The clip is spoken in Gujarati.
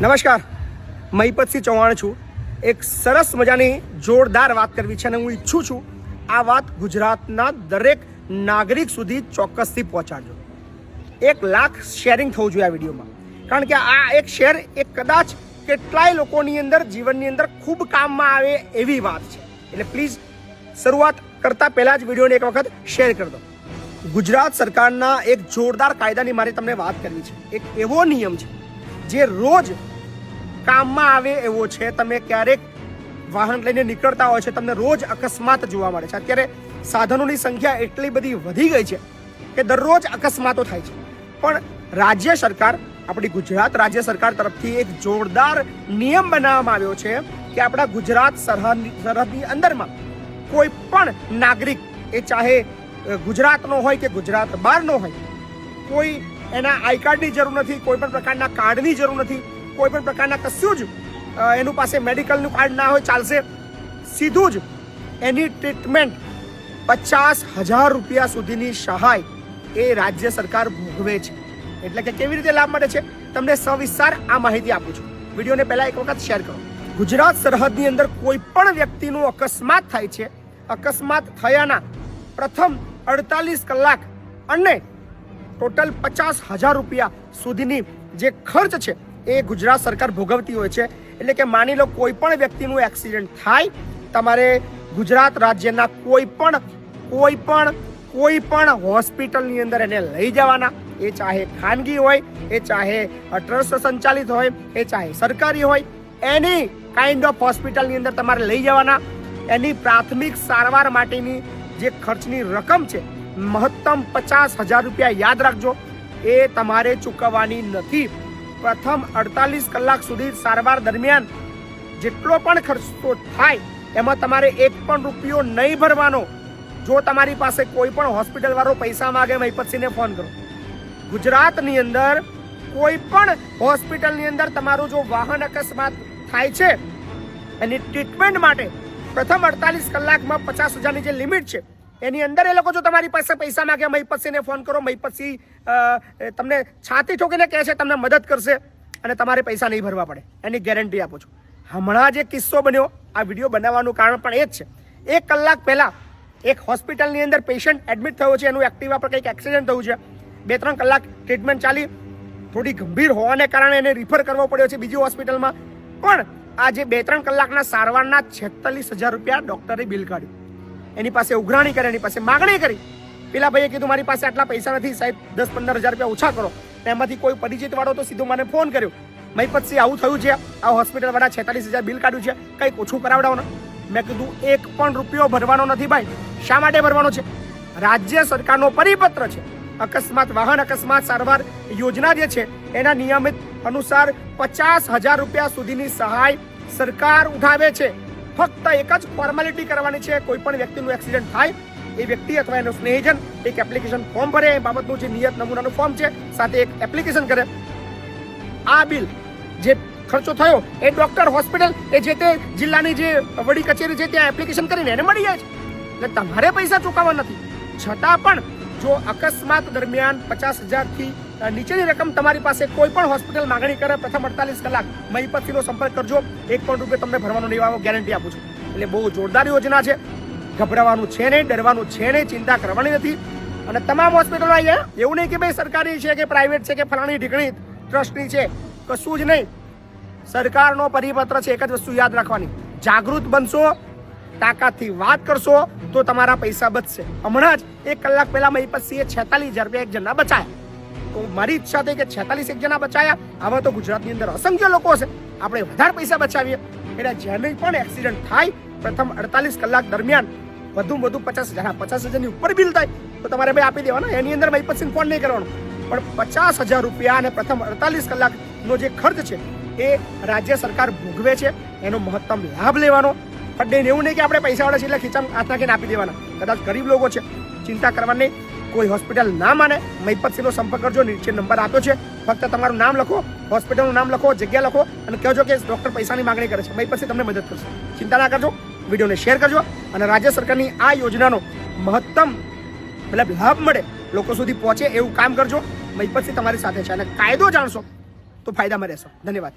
નમસ્કાર, મહિપતસિંહ ચૌહાણ છું. એક સરસ મજાની જોરદાર વાત કરવી છે અને હું ઈચ્છું છું આ વાત ગુજરાતના દરેક નાગરિક સુધી ચોક્કસથી પહોંચાડજો. 1 લાખ શેરિંગ થવું જોઈએ આ વિડીયોમાં, કારણ કે આ એક શેર એ કદાચ કેટલાય લોકોની અંદર જીવનની અંદર ખૂબ કામમાં આવે એવી વાત છે. એટલે પ્લીઝ શરૂઆત કરતાં પહેલાં જ વિડીયોને એક વખત શેર કરી દો. ગુજરાત સરકારના એક જોરદાર કાયદાની મારે તમને વાત કરવી છે. એક એવો નિયમ છે જે રોજ કામમાં આવે એવો છે. તમે ક્યારેક વાહન લઈને નીકળતા હોય છે, તમને રોજ અકસ્માત જોવા મળે છે. અત્યારે સાધનોની સંખ્યા એટલી બધી વધી ગઈ છે કે દરરોજ અકસ્માતો થાય છે. પણ રાજ્ય સરકાર, આપણી ગુજરાત રાજ્ય સરકાર તરફથી એક જોરદાર નિયમ બનાવવામાં આવ્યો છે કે આપણા ગુજરાત સરહદની અંદરમાં કોઈ પણ નાગરિક, એ ચાહે ગુજરાતનો હોય કે ગુજરાત બહારનો હોય, કોઈ એના આઈ કાર્ડની જરૂર નથી, કોઈ પણ પ્રકારના કાર્ડની જરૂર નથી, કોઈ પણ પ્રકારના કશું જ એનું પાસે મેડિકલનું કાર્ડ ના હોય ચાલશે. સીધું જ એની ટ્રીટમેન્ટ 50,000 રૂપિયા સુધીની સહાય એ રાજ્ય સરકાર ભોગવે છે. એટલે કે કેવી રીતે લાભ મળે છે તમને સવિસ્તાર આ માહિતી આપું છું. વિડીયોને પહેલા એક વખત શેર કરો. ગુજરાત સરહદની અંદર કોઈ પણ વ્યક્તિનું અકસ્માત થાય છે. અકસ્માત થયાના પ્રથમ 48 કલાક અને ટોટલ 50,000 રૂપિયા સુધીની જે ખર્ચ છે એ ગુજરાત સરકાર ભોગવતી હોય છે. એટલે કે માની લો કોઈ પણ વ્યક્તિનું એક્સિડન્ટ થાય, તમારે ગુજરાત રાજ્યના કોઈ પણ હોસ્પિટલની અંદર એને લઈ જવાના. એ ચાહે ખાનગી હોય, એ ચાહે ટ્રસ્ટ સંચાલિત હોય, એ ચાહે સરકારી હોય, એની કાઇન્ડ ઓફ હોસ્પિટલની અંદર તમારે લઈ જવાના. એની પ્રાથમિક સારવાર માટેની જે ખર્ચની રકમ છે મહત્તમ 50,000 રૂપિયા, યાદ રાખજો, એ તમારે ચૂકવવાની નથી. પ્રથમ 48 કલાક સુધી સારવાર દરમિયાન જેટલો પણ ખર્ચો થાય એમાં તમારે 1 પણ રૂપિયો નહીં ભરવાનો. જો તમારી પાસે કોઈ પણ હોસ્પિટલ વાળો પૈસા માંગે, મહિપતસિંહને ફોન કરો. ગુજરાતની અંદર કોઈ પણ હોસ્પિટલની અંદર તમારું જો વાહન અકસ્માત થાય છે એની ટ્રીટમેન્ટ માટે પ્રથમ 48 કલાકમાં 50,000ની જે લિમિટ છે એની અંદર એ લોકો જો તમારી પાસે પૈસા માંગે, મહિપતસિંહને ફોન કરો. મહિપતસિંહ તમને છાતી ઠોકીને કહે છે તમને મદદ કરશે અને તમારે પૈસા નહીં ભરવા પડે, એની ગેરંટી આપું છું. હમણાં જે કિસ્સો બન્યો, આ વિડીયો બનાવવાનું કારણ પણ એ જ છે. 1 કલાક પહેલા એક હોસ્પિટલની અંદર પેશન્ટ એડમિટ થયો છે. એનું એક્ટિવા પર કંઈક એક્સિડન્ટ થયું છે. 2-3 કલાક ટ્રીટમેન્ટ ચાલી, થોડી ગંભીર હોવાને કારણે એને રિફર કરવો પડ્યો છે બીજી હોસ્પિટલમાં. પણ આ જે 2-3 કલાકના સારવારના 46,000 રૂપિયા ડોક્ટરે બિલ કાઢ્યું. એની પાસે ઉઘરાણી કરી, એની પાસે માગણી કરી. પેલા ભાઈએ કીધું મારી પાસે આટલા પૈસા નથી સાહેબ, 10-15,000 રૂપિયા ઓછા કરો. એમાંથી કોઈ પરિચિત વાળો તો સીધો મને ફોન કર્યો, મહિપતસિંહ આવું થયું છે, આ હોસ્પિટલ વાળા 46,000 બિલ કાઢ્યું છે, કંઈક ઓછું કરાવડાવો. મેં કીધું 1 પણ રૂપિયો ભરવાનો નથી ભાઈ. શા માટે ભરવાનો છે? રાજ્ય સરકારનો પરિપત્ર છે. અકસ્માત, વાહન અકસ્માત સારવાર યોજના જે છે એના નિયમિત અનુસાર 50,000 રૂપિયા સુધીની સહાય સરકાર ઉઠાવે છે. ફક્ત એક જ ફોર્માલિટી કરવાની છે. કોઈ પણ વ્યક્તિનું એક્સિડન્ટ થાય, એ વ્યક્તિ અથવા એનો સ્નેહીજન એક એપ્લિકેશન ફોર્મ ભરે, એ બાબતનું જે નિયત નમૂનાનું ફોર્મ છે સાથે એક એપ્લિકેશન કરે. આ બિલ જે ખર્ચો થયો એ ડોક્ટર, હોસ્પિટલ, એ જે તે જિલ્લાની જે વડી કચેરી છે ત્યાં એપ્લિકેશન કરીને એને મળી જાય છે. એટલે તમારે પૈસા ચૂકવવા નથી. છતાં પણ જો અકસ્માત દરમિયાન 50,000થી નીચેની રકમ તમારી પાસે કોઈ પણ હોસ્પિટલ માગણી કરે, પ્રથમ 48 કલાક મહિપતસિંહનો સંપર્ક કરજો. 1 પણ રૂપિયો તમને ભરવાનો નહીં આવે, ગેરંટી આપું છું. એટલે બહુ જોરદાર યોજના છે. ગભરાવાનું છે નહીં, ડરવાનું છે નહીં, ચિંતા કરવાની નથી. અને તમામ હોસ્પિટલો અહીંયા એવું નહીં કે ભાઈ સરકારી છે કે પ્રાઇવેટ છે કે ફલાણી ઢીકણી ટ્રસ્ટની છે, કશું જ નહીં. સરકારનો પરિપત્ર છે. એક જ વસ્તુ યાદ રાખવાની, જાગૃત બનશો, તાકાતથી વાત કરશો તો તમારા પૈસા બચશે. હમણાં જ 1 કલાક પહેલા મહિપતસિંહે 46,000 રૂપિયા એક જણના બચાયા. તો મારી ઈચ્છા થઈ કે 46 એક જણા બચાયા. આવા તો ગુજરાતની અંદર અસંખ્ય લોકો છે, આપણે વધારે પૈસા બચાવીએ. એટલે જેને પણ એક્સિડન્ટ થાય પ્રથમ 48 કલાક દરમિયાન વધુમાં વધુ 50,000ની ઉપર બિલ થાય તો તમારે ભાઈ આપી દેવાના. એની અંદર મહિપતસિંહ ફોન નહીં કરવાનો. પણ 50,000 રૂપિયા અને પ્રથમ 48 કલાકનો જે ખર્ચ છે એ રાજ્ય સરકાર ભોગવે છે. એનો મહત્તમ લાભ લેવાનો. ફડે એવું નહીં કે આપણે પૈસાવાળા છે એટલે ખીચામાં હાથ નાખીને આપી દેવાના. કદાચ ગરીબ લોકો છે, ચિંતા કરવાની નહીં. કોઈ હોસ્પિટલ ના માને, મહિપતસિંહનો સંપર્ક કરજો. નીચે નંબર આપ્યો છે, ફક્ત તમારું નામ લખો, હોસ્પિટલનું નામ લખો, જગ્યા લખો અને કહેજો કે ડોક્ટર પૈસાની માગણી કરે છે. મહિપતસિંહ તમને મદદ કરશે. ચિંતા ના કરજો. વિડીયોને શેર કરજો અને રાજ્ય સરકારની આ યોજનાનો મહત્તમ લાભ મળે, લોકો સુધી પહોંચે એવું કામ કરજો. મહિપતસિંહ તમારી સાથે છે અને કાયદો જાણશો તો ફાયદામાં રહેશો. ધન્યવાદ.